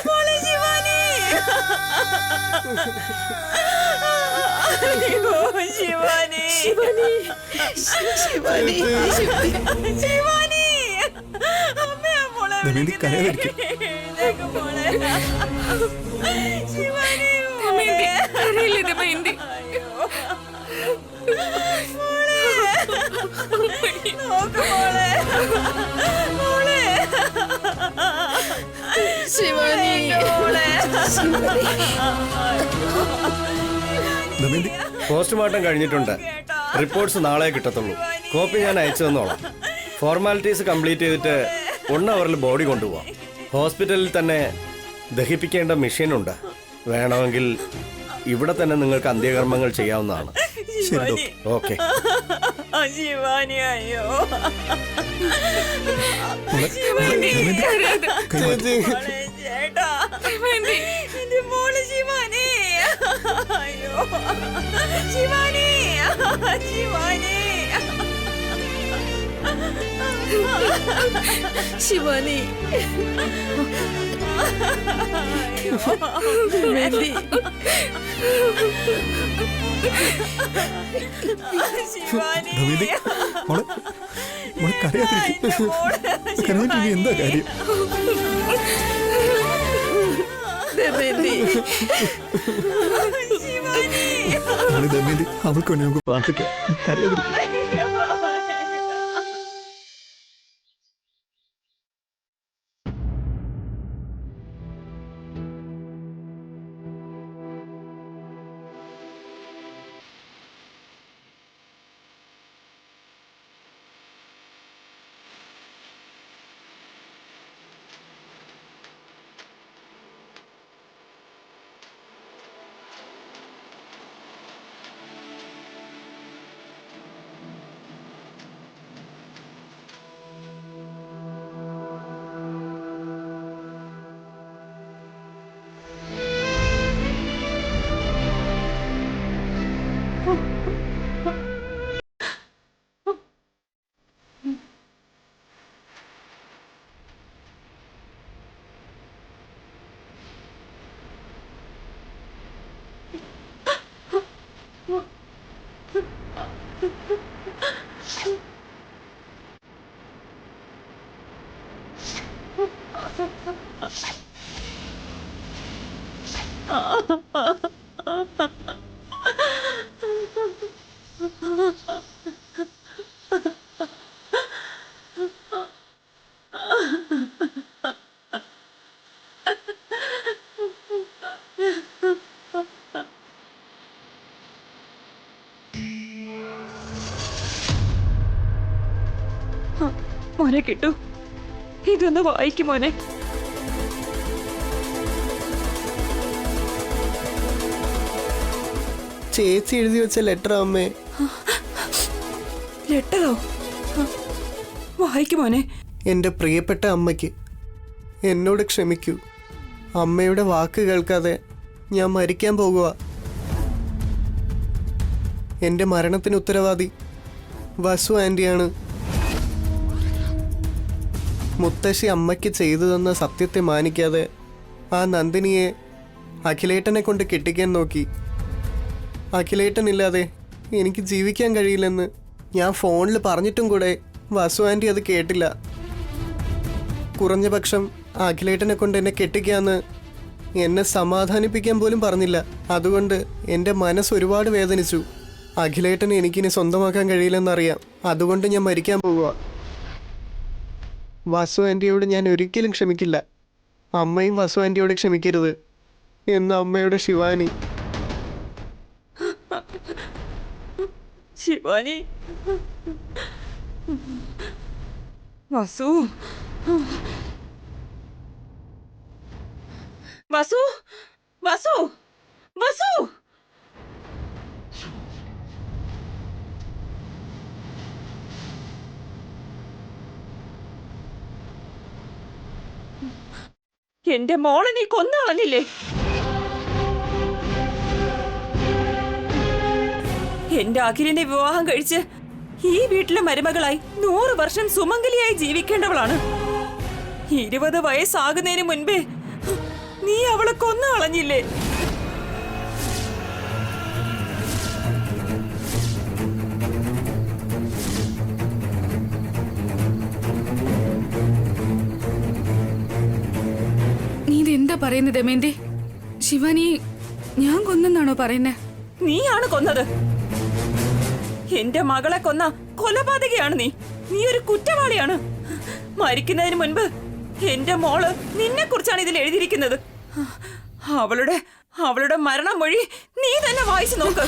മോളെ ശിവാനി. അയ്യോ, ശിവാനി. ശിവാനി. ശിവാനി. അമ്മയാ മോളെ വിളിക്കുന്നേ. മോളെ ശിവാനി. നോക്ക് മോളെ. മോളെ ശിവാനി. പോസ്റ്റ്മോർട്ടം കഴിഞ്ഞിട്ടുണ്ട്. റിപ്പോർട്ട്സ് നാളെ കിട്ടത്തുള്ളൂ. കോപ്പി ഞാൻ അയച്ചു തന്നോളാം. ഫോർമാലിറ്റീസ് കംപ്ലീറ്റ് ചെയ്തിട്ട് 1 അവറിൽ ബോഡി കൊണ്ടുപോവാം. ഹോസ്പിറ്റലിൽ തന്നെ ദഹിപ്പിക്കേണ്ട മെഷീനുണ്ട്. വേണമെങ്കിൽ ഇവിടെ തന്നെ നിങ്ങൾക്ക് അന്ത്യകർമ്മങ്ങൾ ചെയ്യാവുന്നതാണ്. ഓക്കെ. ശിവാനി. അയ്യോ ചേട്ടാ, എന്റെ മോള് ശിവാനി. അയ്യോ ശിവാനി. ശിവാനി. ശിവാനി. എന്താ കാര്യം? അവൾക്ക് വേണ്ടി നമുക്ക് പ്രാർത്ഥിക്കാം. മോനെ കിട്ടു, ഇതൊന്ന് വായിക്കും മോനെ. ചേച്ചി എഴുതി വെച്ച ലെറ്റർ അമ്മേ. ലെറ്ററോ? വായിക്കും മോനെ. എൻ്റെ പ്രിയപ്പെട്ട അമ്മയ്ക്ക് എന്നോട് ക്ഷമിക്കൂ. അമ്മയുടെ വാക്ക് കേൾക്കാതെ ഞാൻ മരിക്കാൻ പോകുക. എൻ്റെ മരണത്തിന് ഉത്തരവാദി വസു ആൻറ്റിയാണ്. മുത്തശ്ശി അമ്മയ്ക്ക് ചെയ്തു തന്ന സത്യത്തെ മാനിക്കാതെ ആ നന്ദിനിയെ അഖിലേട്ടനെ കൊണ്ട് കെട്ടിക്കാൻ നോക്കി. അഖിലേട്ടനില്ലാതെ എനിക്ക് ജീവിക്കാൻ കഴിയില്ലെന്ന് ഞാൻ ഫോണിൽ പറഞ്ഞിട്ടും കൂടെ വസു ആൻറ്റി അത് കേട്ടില്ല. കുറഞ്ഞ പക്ഷം അഖിലേട്ടനെ കൊണ്ട് എന്നെ കെട്ടിക്കാന്ന് എന്നെ സമാധാനിപ്പിക്കാൻ പോലും പറഞ്ഞില്ല. അതുകൊണ്ട് എൻ്റെ മനസ്സ് ഒരുപാട് വേദനിച്ചു. അഖിലേട്ടനെ എനിക്കിനി സ്വന്തമാക്കാൻ കഴിയില്ലെന്നറിയാം. അതുകൊണ്ട് ഞാൻ മരിക്കാൻ പോകുക. വസു ആൻറ്റിയോട് ഞാൻ ഒരിക്കലും ക്ഷമിക്കില്ല. അമ്മയും വസു ആൻറ്റിയോട് ക്ഷമിക്കരുത് എന്ന് അമ്മയുടെ ശിവാനി. ശിവാനി. വസു. വസു. വസു. വസു. എന്റെ മോളെ നീ കൊന്നുകളഞ്ഞില്ലേ? എന്റെ അഖിലിനെ വിവാഹം കഴിച്ച് ഈ വീട്ടിലെ മരുമകളായി 100 വർഷം സുമംഗലിയായി ജീവിക്കേണ്ടവളാണ്. 20 വയസ്സാകുന്നതിന് മുൻപേ കൊന്നു കളഞ്ഞില്ലേ? നീ ഇതെന്താ പറയുന്നത് ദമയന്തി? ശിവാനി ഞാൻ കൊന്നെന്നാണോ പറയുന്നേ? നീയാണ് കൊന്നത്. എന്റെ മകളെ കൊന്ന കൊലപാതകയാണ് നീ. നീ ഒരു കുറ്റവാളിയാണ്. മരിക്കുന്നതിന് മുൻപ് എന്റെ മോള് നിന്നെ കുറിച്ചാണ് ഇതിൽ എഴുതിയിരിക്കുന്നത്. അവളുടെ മരണമൊഴി നീ തന്നെ വായിച്ചു നോക്ക്.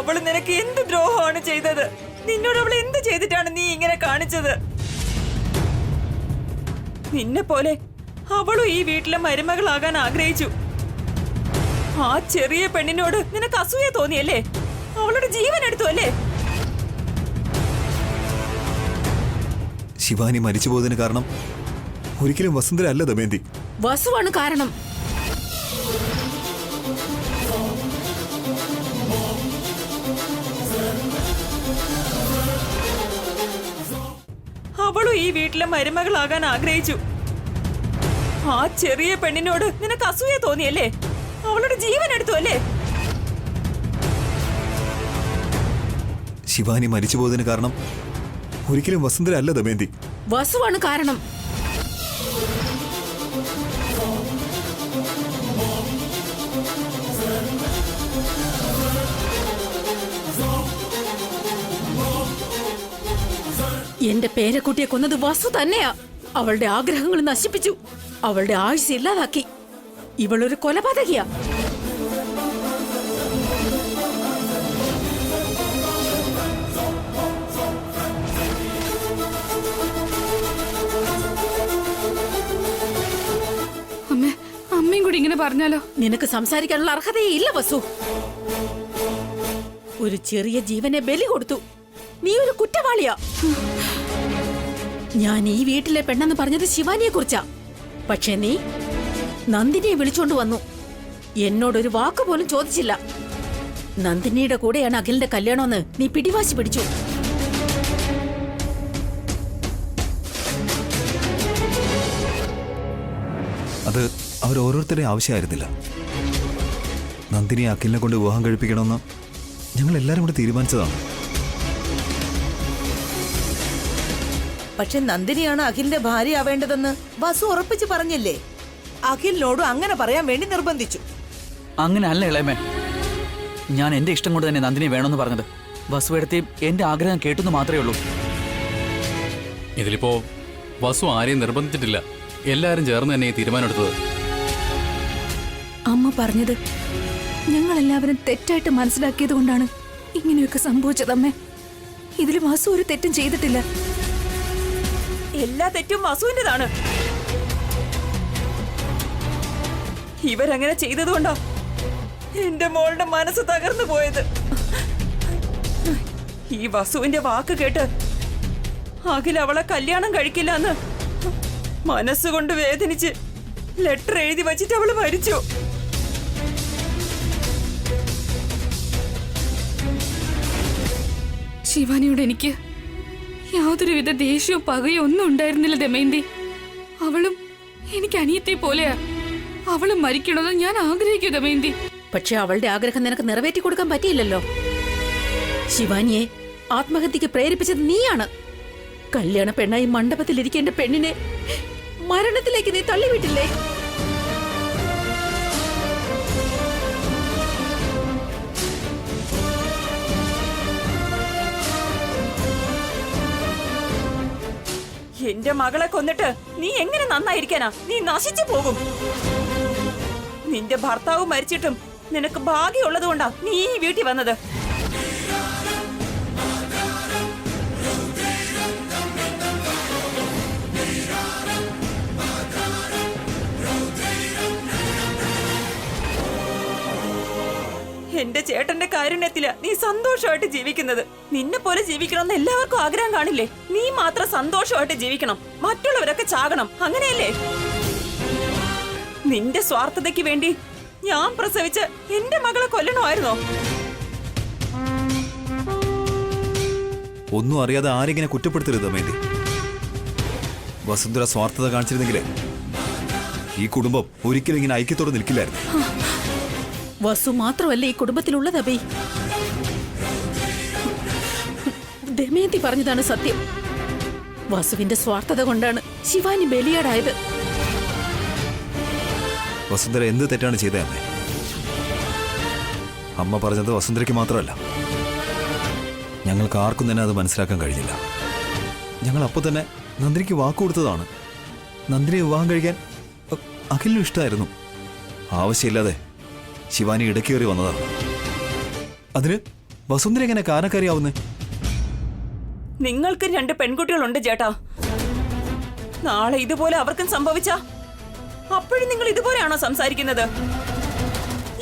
അവള് നിനക്ക് എന്ത് ദ്രോഹമാണ് ചെയ്തത്? നിന്നോട് അവൾ എന്ത് ചെയ്തിട്ടാണ് നീ ഇങ്ങനെ കാണിച്ചത്? നിന്നെ പോലെ അവളും ഈ വീട്ടിലെ മരുമകളാകാൻ ആഗ്രഹിച്ചു. ആ ചെറിയ പെണ്ണിനോട് നിനക്ക് അസൂയ തോന്നിയല്ലേ? അവളുടെ ജീവൻ എടുത്തു അല്ലേ? ശിവാനി മരിച്ചു പോയതിന് കാരണം ഒരിക്കലും വസുന്ധരല്ല ദമയന്തി. വസുവാണ് കാരണം. അവളും ഈ വീട്ടിലെ മരുമകളാകാൻ ആഗ്രഹിച്ചു. ആ ചെറിയ പെണ്ണിനോട് നിനക്ക് അസൂയ തോന്നിയല്ലേ? അവളുടെ ജീവൻ എടുത്തു അല്ലേ? ശിവാനി മരിച്ചു പോയതിന് കാരണം ഒരിക്കലും വസുന്ധരല്ല ദമയന്തി. വസുവാണ് കാരണം. എന്റെ പേരക്കുട്ടിയെ കൊന്നത് വസു തന്നെയാ. അവളുടെ ആഗ്രഹങ്ങൾ നശിപ്പിച്ചു. അവളുടെ ആയുസ് ഇല്ലാതാക്കി. ഇവളൊരു കൊലപാതകിയാ. അമ്മയും കൂടി ഇങ്ങനെ പറഞ്ഞാലോ? നിനക്ക് സംസാരിക്കാനുള്ള അർഹതയെ ഇല്ല വസു. ഒരു ചെറിയ ജീവനെ ബലി കൊടുത്തു. നീ ഒരു കുറ്റവാളിയാ. ഞാൻ ഈ വീട്ടിലെ പെണ്ണെന്ന് പറഞ്ഞത് ശിവാനിയെ കുറിച്ചാ. പക്ഷെ നീ നന്ദിനിയെ വിളിച്ചോണ്ട് വന്നു. എന്നോടൊരു വാക്ക് പോലും ചോദിച്ചില്ല. നന്ദിനിയുടെ കൂടെയാണ് അഖിലിന്റെ കല്യാണമെന്ന് നീ പിടിവാശി പിടിച്ചു. അത് അവരോരോരുത്തരുടെയും ആവശ്യമായിരുന്നില്ല. നന്ദിനി അഖിലിനെ കൊണ്ട് വിവാഹം കഴിപ്പിക്കണമെന്ന് ഞങ്ങൾ എല്ലാവരും കൂടെ തീരുമാനിച്ചതാണ്. പക്ഷെ നന്ദിനിയാണ് അഖിലിന്റെ ഭാര്യ ആവേണ്ടതെന്ന് വസു ഉറപ്പിച്ച് പറഞ്ഞില്ലേ? അഖിലിനോടും അങ്ങനെ പറയാൻ വേണ്ടി നിർബന്ധിച്ചു. അങ്ങനെ അല്ല ഇളയമേ. ഞാൻ എന്റെ ഇഷ്ടം കൊണ്ട് തന്നെ നന്ദിനി വേണമെന്ന് പറഞ്ഞത്. വസുവെടുത്തി എന്റെ ആഗ്രഹം കേട്ടെന്ന് മാത്രമേ ഉള്ളൂ. ഇതിലിപ്പോ വസു ആരെയും നിർബന്ധിച്ചിട്ടില്ല. എല്ലാരും ചേർന്ന് തന്നെ തീരുമാനമെടുത്തത്. അമ്മ പറഞ്ഞത് ഞങ്ങളെല്ലാവരും തെറ്റായിട്ട് മനസ്സിലാക്കിയത് കൊണ്ടാണ് ഇങ്ങനെയൊക്കെ സംഭവിച്ചതമ്മേ. ഇതിൽ വസു ഒരു തെറ്റും ചെയ്തിട്ടില്ല. എല്ലാ തെറ്റും വസുവിന്റേതാണ്. ഇവരങ്ങനെ ചെയ്തതുകൊണ്ടാ എന്റെ മോളുടെ മനസ്സ് തകർന്നു പോയത്. ഈ വസുവിന്റെ വാക്ക് കേട്ട് അഖിൽ അവളെ കല്യാണം കഴിക്കില്ല എന്ന് മനസ്സുകൊണ്ട് വേദനിച്ച് ലെറ്റർ എഴുതി വച്ചിട്ട് അവള് മരിച്ചു. ശിവാനിയോട് എനിക്ക് യാതൊരുവിധ ദേഷ്യവും പകയോ ഒന്നും ഉണ്ടായിരുന്നില്ല ദമയന്തി. അവളും എനിക്ക് അനിയത്തെ പോലെയാ. അവളും മരിക്കണമെന്ന് ഞാൻ ആഗ്രഹിക്കൂ ദമയന്തി. പക്ഷെ അവളുടെ ആഗ്രഹം നിനക്ക് നിറവേറ്റി കൊടുക്കാൻ പറ്റിയില്ലല്ലോ. ശിവാനിയെ ആത്മഹത്യക്ക് പ്രേരിപ്പിച്ചത് നീയാണ്. കല്യാണ പെണ്ണായി മണ്ഡപത്തിലിരിക്കേണ്ട പെണ്ണിനെ മരണത്തിലേക്ക് നീ തള്ളിവിട്ടില്ലേ? എന്റെ മകളെ കൊന്നിട്ട് നീ എങ്ങനെ നന്നായിരിക്കാനാ? നീ നശിച്ചു പോകും. നിന്റെ ഭർത്താവ് മരിച്ചിട്ടും നിനക്ക് ഭാഗ്യമുള്ളത് കൊണ്ടാ നീ ഈ വീട്ടിൽ വന്നത്. എന്റെ ചേട്ടന്റെ കാരുണ്യത്തിലാ നീ സന്തോഷമായിട്ട് ജീവിക്കുന്നത്. നിന്നെ പോലെ ജീവിക്കണമെന്ന് എല്ലാവർക്കും ആഗ്രഹം കാണില്ലേ? നീ മാത്രം സന്തോഷമായിട്ട് ജീവിക്കണം, മറ്റുള്ളവരൊക്കെ ചാകണം, അങ്ങനെയല്ലേ? നിന്റെ സ്വാർത്ഥതയ്ക്ക് വേണ്ടി ഞാൻ പ്രസവിച്ച് എന്റെ മകളെ കൊല്ലണമായിരുന്നോ? ഒന്നും അറിയാതെ ആരെങ്ങനെ കുറ്റപ്പെടുത്തരുത് ദമയന്തി. വസുന്ധര സ്വാർത്ഥത കാണിച്ചിരുന്നെങ്കിലേ ഈ കുടുംബം ഒരിക്കലും ഇങ്ങനെ ഐക്യത്തോടെ നിൽക്കില്ലായിരുന്നു. വസു മാത്രമല്ല ഈ കുടുംബത്തിലുള്ളത് അബി. ദമയന്തി പറഞ്ഞതാണ് സത്യം. വസുവിന്റെ സ്വാർത്ഥത കൊണ്ടാണ് ശിവാനി ബലിയാടായത്. വസുന്ധര എന്ത് തെറ്റാണ് ചെയ്തത് അമ്മേ? അമ്മ പറഞ്ഞത് വസുന്ധരയ്ക്ക് മാത്രമല്ല, ഞങ്ങൾക്ക് ആർക്കും തന്നെ അത് മനസ്സിലാക്കാൻ കഴിഞ്ഞില്ല. ഞങ്ങൾ അപ്പോൾ തന്നെ നന്ദിനിക്ക് വാക്കു കൊടുത്തതാണ്. നന്ദിനിയെ വിവാഹം കഴിക്കാൻ അഖിലിനും ഇഷ്ടമായിരുന്നു. ആവശ്യമില്ലാതെ ശിവാനി ഇടക്കേറി വന്നതാണ്. അതിന് വസുന്ധര എങ്ങനെ കാരണക്കാരിയാവുന്നേ? നിങ്ങൾക്ക് 2 പെൺകുട്ടികളുണ്ട് ചേട്ടാ. നാളെ ഇതുപോലെ അവർക്കും സംഭവിച്ചാ അപ്പോഴും നിങ്ങൾ ഇതുപോലെയാണോ സംസാരിക്കുന്നത്?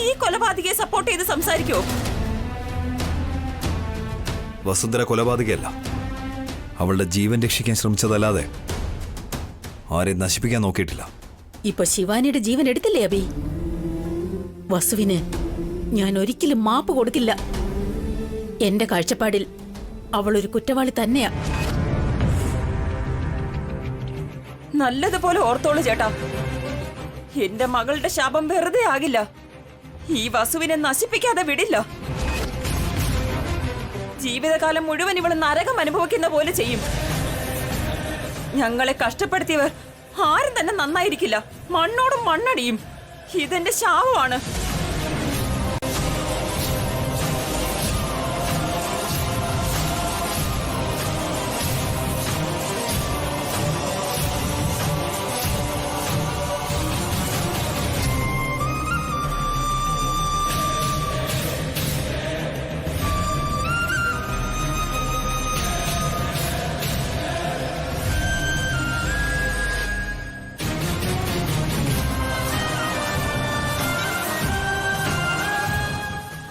ഈ കൊലപാതകയെ സപ്പോർട്ട് ചെയ്ത് സംസാരിക്കോ? വസുന്ധര കൊലപാതകയല്ല. അവളുടെ ജീവൻ രക്ഷിക്കാൻ ശ്രമിച്ചതല്ലാതെ ആരെയും നശിപ്പിക്കാൻ നോക്കിയിട്ടില്ല. ഇപ്പൊ ശിവാനിയുടെ ജീവൻ എടുത്തില്ലേ അബി? വസുവിന് ഞാൻ ഒരിക്കലും മാപ്പ് കൊടുക്കില്ല. എന്റെ കാഴ്ചപ്പാടിൽ അവൾ ഒരു കുറ്റവാളി തന്നെയാ. നല്ലതുപോലെ ഓർത്തോളൂ ചേട്ടാ, എന്റെ മകളുടെ ശാപം വെറുതെ ആകില്ല. ഈ വസുവിനെ നശിപ്പിക്കാതെ വിടില്ല. ജീവിതകാലം മുഴുവൻ ഇവൾ നരകം അനുഭവിക്കുന്ന പോലെ ചെയ്യും. ഞങ്ങളെ കഷ്ടപ്പെടുത്തിയവർ ആരും തന്നെ നന്നായിരിക്കില്ല. മണ്ണോടും മണ്ണടിയും. ഇതെന്റെ ശാപമാണ്.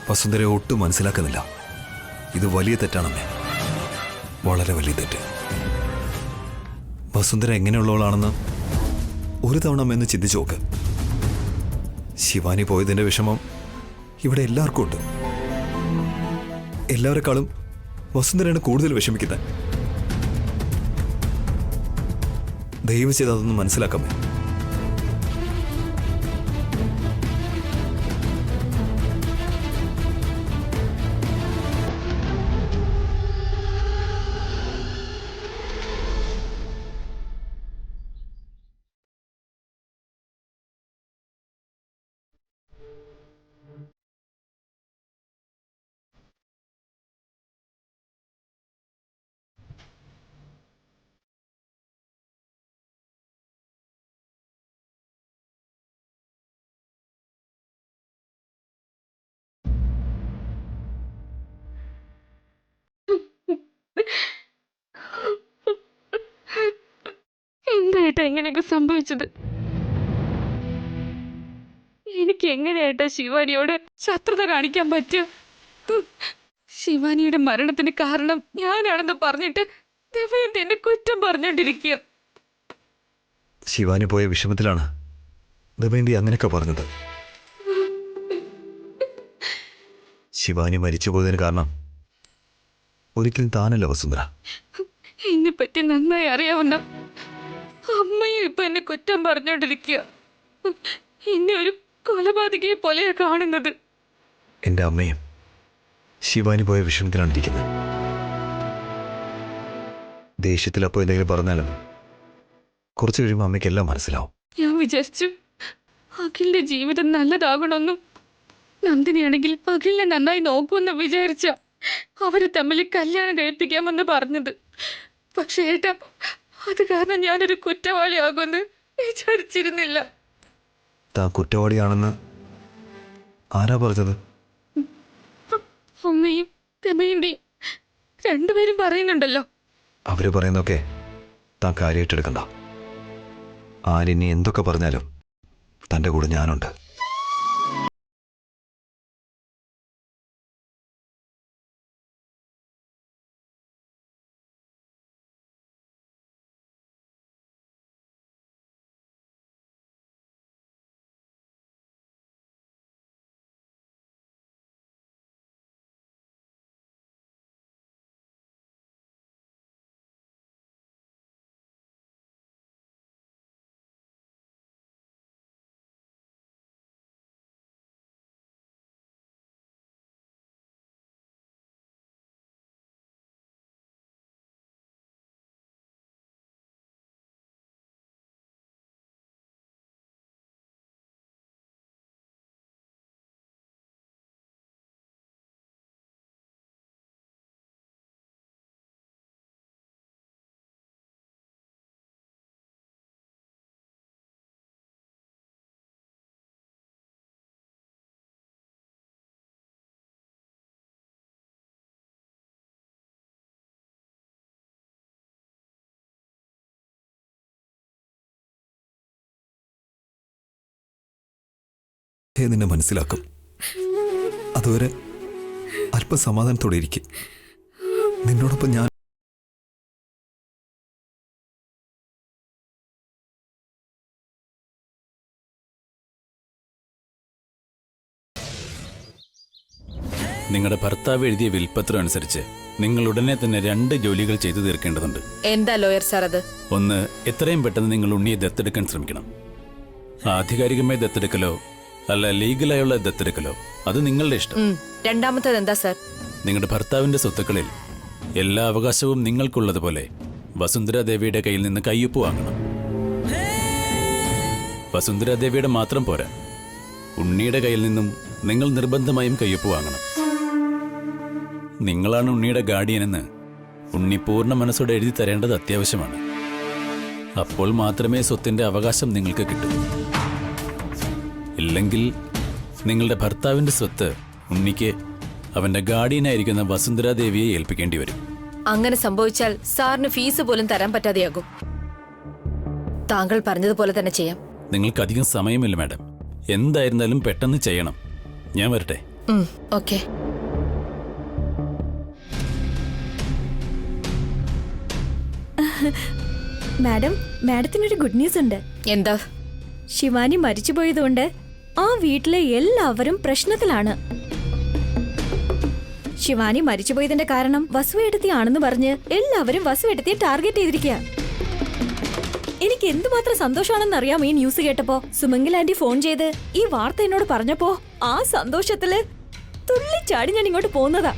വസുന്ധര ഒട്ടും മനസ്സിലാക്കുന്നില്ല. ഇത് വലിയ തെറ്റാണമ്മേ, വളരെ വലിയ തെറ്റ്. വസുന്ധര എങ്ങനെയുള്ളവളാണെന്ന് ഒരു തവണ അമ്മ എന്ന് ചിന്തിച്ചു നോക്ക്. ശിവാനി പോയതിന്റെ വിഷമം ഇവിടെ എല്ലാവർക്കും ഉണ്ട്. എല്ലാവരെക്കാളും വസുന്ധരയാണ് കൂടുതൽ വിഷമിക്കുന്നത്. ദയവ് ചെയ്ത് അതൊന്നും മനസ്സിലാക്കാമേ. എന്തായിട്ടാ ഇങ്ങനെയൊക്കെ സംഭവിച്ചത്? എനിക്ക് എങ്ങനെയായിട്ടാ ശിവാനിയോട് ശത്രുത കാണിക്കാൻ പറ്റുക? ശിവാനിയുടെ മരണത്തിന് കാരണം ഞാനാണെന്ന് പറഞ്ഞിട്ട് ദമയന്തി എന്നെ കുറ്റം പറഞ്ഞോണ്ടിരിക്കുക. ശിവാനി പോയ വിഷമത്തിലാണ് ദമയന്തി അങ്ങനെയൊക്കെ പറഞ്ഞത്. ശിവാനി മരിച്ചു പോയതിന് കാരണം ഒരിക്കലും താനല്ല വസുന്ധര. എന്നെ പറ്റി നന്നായി അറിയാവുന്ന അമ്മയും ഇപ്പൊ എന്നെ കുറ്റം പറഞ്ഞോണ്ടിരിക്കുക. എന്നെ ഒരു കൊലപാതകയെ പോലെയാ കാണുന്നത്. എൻ്റെ അമ്മയും ശിവാനി പോയ വിഷമത്തിലാണ് ഇരിക്കുന്നത്. ദേഷ്യത്തിലപ്പോൾ എന്തെങ്കിലും പറഞ്ഞാലും കുറച്ച് കഴിയുമ്പോൾ അമ്മയ്ക്കെല്ലാം മനസ്സിലാവും. ഞാൻ വിചാരിച്ചു അഖിലിന്റെ ജീവിതം നല്ലതാകണമെന്നും നന്ദിനിയാണെങ്കിൽ അഖിലിനെ നന്നായി നോക്കുമെന്ന് വിചാരിച്ച അവര് തമ്മിൽ കല്യാണം കഴിപ്പിക്കാമെന്ന് പറഞ്ഞത്. പക്ഷേ ഏട്ടാ, അത് കാരണം ഞാനൊരു കുറ്റവാളിയാകുമെന്ന് വിചാരിച്ചിരുന്നില്ല. താൻ കുറ്റവാളിയാണെന്ന് ആരാ പറഞ്ഞത്? അമ്മയും ദമയന്തിയും രണ്ടുപേരും പറയുന്നുണ്ടല്ലോ. അവര് പറയുന്നതൊക്കെ താൻ കാര്യമായിട്ടെടുക്കണ്ട. ആരിനി എന്തൊക്കെ പറഞ്ഞാലും തൻ്റെ കൂടെ ഞാനുണ്ട്. നിന്നെ മനസ്സിലാക്കും. അതുവരെ അല്പം സമാധാനത്തോടെ ഇരിക്കും. നിന്നോടൊപ്പം ഞാൻ നിങ്ങളുടെ ഭർത്താവ് എഴുതിയ വിൽപ്പത്രം അനുസരിച്ച് നിങ്ങൾ ഉടനെ തന്നെ 2 ജോലികൾ ചെയ്തു തീർക്കേണ്ടതുണ്ട്. എന്താ ലോയർ സാർ അത്? ഒന്ന്, എത്രയും പെട്ടെന്ന് നിങ്ങൾ ഉണ്ണിയെ ദത്തെടുക്കാൻ ശ്രമിക്കണം. ആധികാരികമായി ദത്തെടുക്കലോ അല്ല ലീഗലായുള്ള ദത്തെടുക്കലോ അത് നിങ്ങളുടെ ഇഷ്ടം. രണ്ടാമത്തേത് എന്താ സാർ? നിങ്ങളുടെ ഭർത്താവിന്റെ സ്വത്തുക്കളിൽ എല്ലാ അവകാശവും നിങ്ങൾക്കുള്ളതുപോലെ വസുന്ധര ദേവിയുടെ കയ്യിൽ നിന്ന് കയ്യൊപ്പ് വാങ്ങണം. വസുന്ധര ദേവിയുടെ മാത്രം പോരാ, ഉണ്ണിയുടെ കയ്യിൽ നിന്നും നിങ്ങൾ നിർബന്ധമായും കയ്യൊപ്പ് വാങ്ങണം. നിങ്ങളാണ് ഉണ്ണിയുടെ ഗാർഡിയനെന്ന് ഉണ്ണി പൂർണ്ണ മനസ്സോടെ എഴുതി തരേണ്ടത് അത്യാവശ്യമാണ്. അപ്പോൾ മാത്രമേ സ്വത്തിന്റെ അവകാശം നിങ്ങൾക്ക് കിട്ടൂ. ഇല്ലെങ്കിൽ നിങ്ങളുടെ ഭർത്താവിന്റെ സ്വത്ത് ഉണ്ണിക്ക് അവന്റെ ഗാർഡിയനായിരിക്കുന്ന വസുന്ധര ദേവിയെ ഏൽപ്പിക്കേണ്ടി വരും. അങ്ങനെ സംഭവിച്ചാൽ സാറിന് ഫീസ് പോലും തരാൻ പറ്റാതെയാകും. താങ്കൾ പറഞ്ഞതുപോലെ തന്നെ ചെയ്യാം. നിങ്ങൾക്ക് അധികം സമയമില്ല മാഡം. എന്തായിരുന്നാലും പെട്ടെന്ന് ചെയ്യണം. ഞാൻ വരട്ടെ? ഓക്കെ. മാഡം, മാഡത്തിനൊരു ഗുഡ് ന്യൂസ് ഉണ്ട്. എന്താ? ശിവാനി മരിച്ചുപോയതുകൊണ്ട് ആ വീട്ടിലെ എല്ലാവരും പ്രശ്നത്തിലാണ്. ശിവാനി മരിച്ചുപോയതിന്റെ കാരണം വസുവേട്ടത്തിയാണെന്ന് പറഞ്ഞ് എല്ലാവരും വസുവേട്ടത്തിയെ ടാർഗറ്റ് ചെയ്തിരിക്കുക. എനിക്ക് എന്തുമാത്രം സന്തോഷമാണെന്ന് അറിയാം ഈ ന്യൂസ് കേട്ടപ്പോ. സുമംഗൽ ആന്റി ഫോൺ ചെയ്ത് ഈ വാർത്ത എന്നോട് പറഞ്ഞപ്പോ ആ സന്തോഷത്തില് തുള്ളിച്ചാടി ഞാൻ ഇങ്ങോട്ട് പോകുന്നതാ.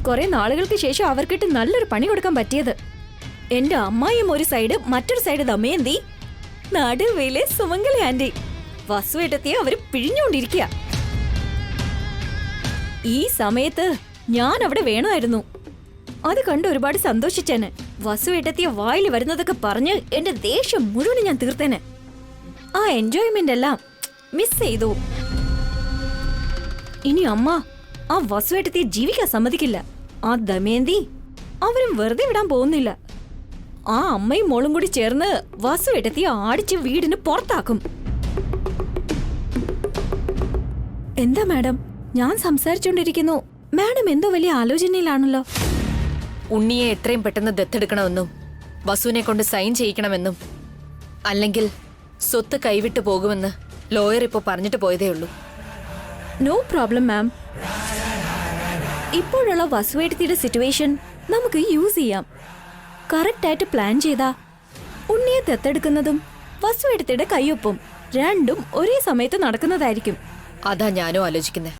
കുറെ നാളുകൾക്ക് ശേഷം അവർക്കിട്ട് നല്ലൊരു പണി കൊടുക്കാൻ പറ്റിയത്. എന്റെ അമ്മായിയും ഒരു സൈഡ്, മറ്റൊരു സൈഡ് ദമയന്തി, നടുവിലെ സുമംഗല ആന്റി. വസുവേട്ടത്തിയെ അവര് പിഴിഞ്ഞുകൊണ്ടിരിക്കുക. ഈ സമയത്ത് ഞാൻ അവിടെ വേണമായിരുന്നു. അത് കണ്ട് ഒരുപാട് സന്തോഷിച്ചേനെ. വസുവേട്ടത്തിയെ വായിൽ വരുന്നതൊക്കെ പറഞ്ഞ് എന്റെ ദേഷ്യം മുഴുവൻ ഞാൻ തീർത്തേനെ. ആ എൻജോയ്മെന്റ് എല്ലാം മിസ് ചെയ്തു. ഇനി അമ്മ ആ വസുവേട്ടത്തിയെ ജീവിക്കാൻ സമ്മതിക്കില്ല. ആ ദമയന്തി അവരും വെറുതെ വിടാൻ പോകുന്നില്ല. ആ അമ്മയും മോളും കൂടി ചേർന്ന് വസുവേട്ടത്തിയെ ആടിച്ച് വീടിന് പുറത്താക്കും. എന്താ മാഡം, ഞാൻ സംസാരിച്ചോണ്ടിരിക്കുന്നു, മാഡം എന്തോ വലിയ ആലോചനയിലാണല്ലോ. ഉണ്ണിയെ എത്രയും പെട്ടെന്ന് ദത്തെടുക്കണമെന്നും വസുവിനെ കൊണ്ട് സൈൻ ചെയ്യിക്കണമെന്നും അല്ലെങ്കിൽ സ്വത്ത് കൈവിട്ടു പോകുമെന്ന് ലോയർ ഇപ്പോ പറഞ്ഞിട്ട് പോയതേ ഉള്ളൂ. നോ പ്രോബ്ലം മാം. ഇപ്പോഴുള്ള വസുവേട്ടത്തിയുടെ സിറ്റുവേഷൻ നമുക്ക് യൂസ് ചെയ്യാം. കറക്റ്റായിട്ട് പ്ലാൻ ചെയ്താ ഉണ്ണിയെ ദത്തെടുക്കുന്നതും വസുവേട്ടത്തിയുടെ കയ്യൊപ്പും രണ്ടും ഒരേ സമയത്ത് നടക്കുന്നതായിരിക്കും. അതാ ഞാനും ആലോചിക്കുന്നത്.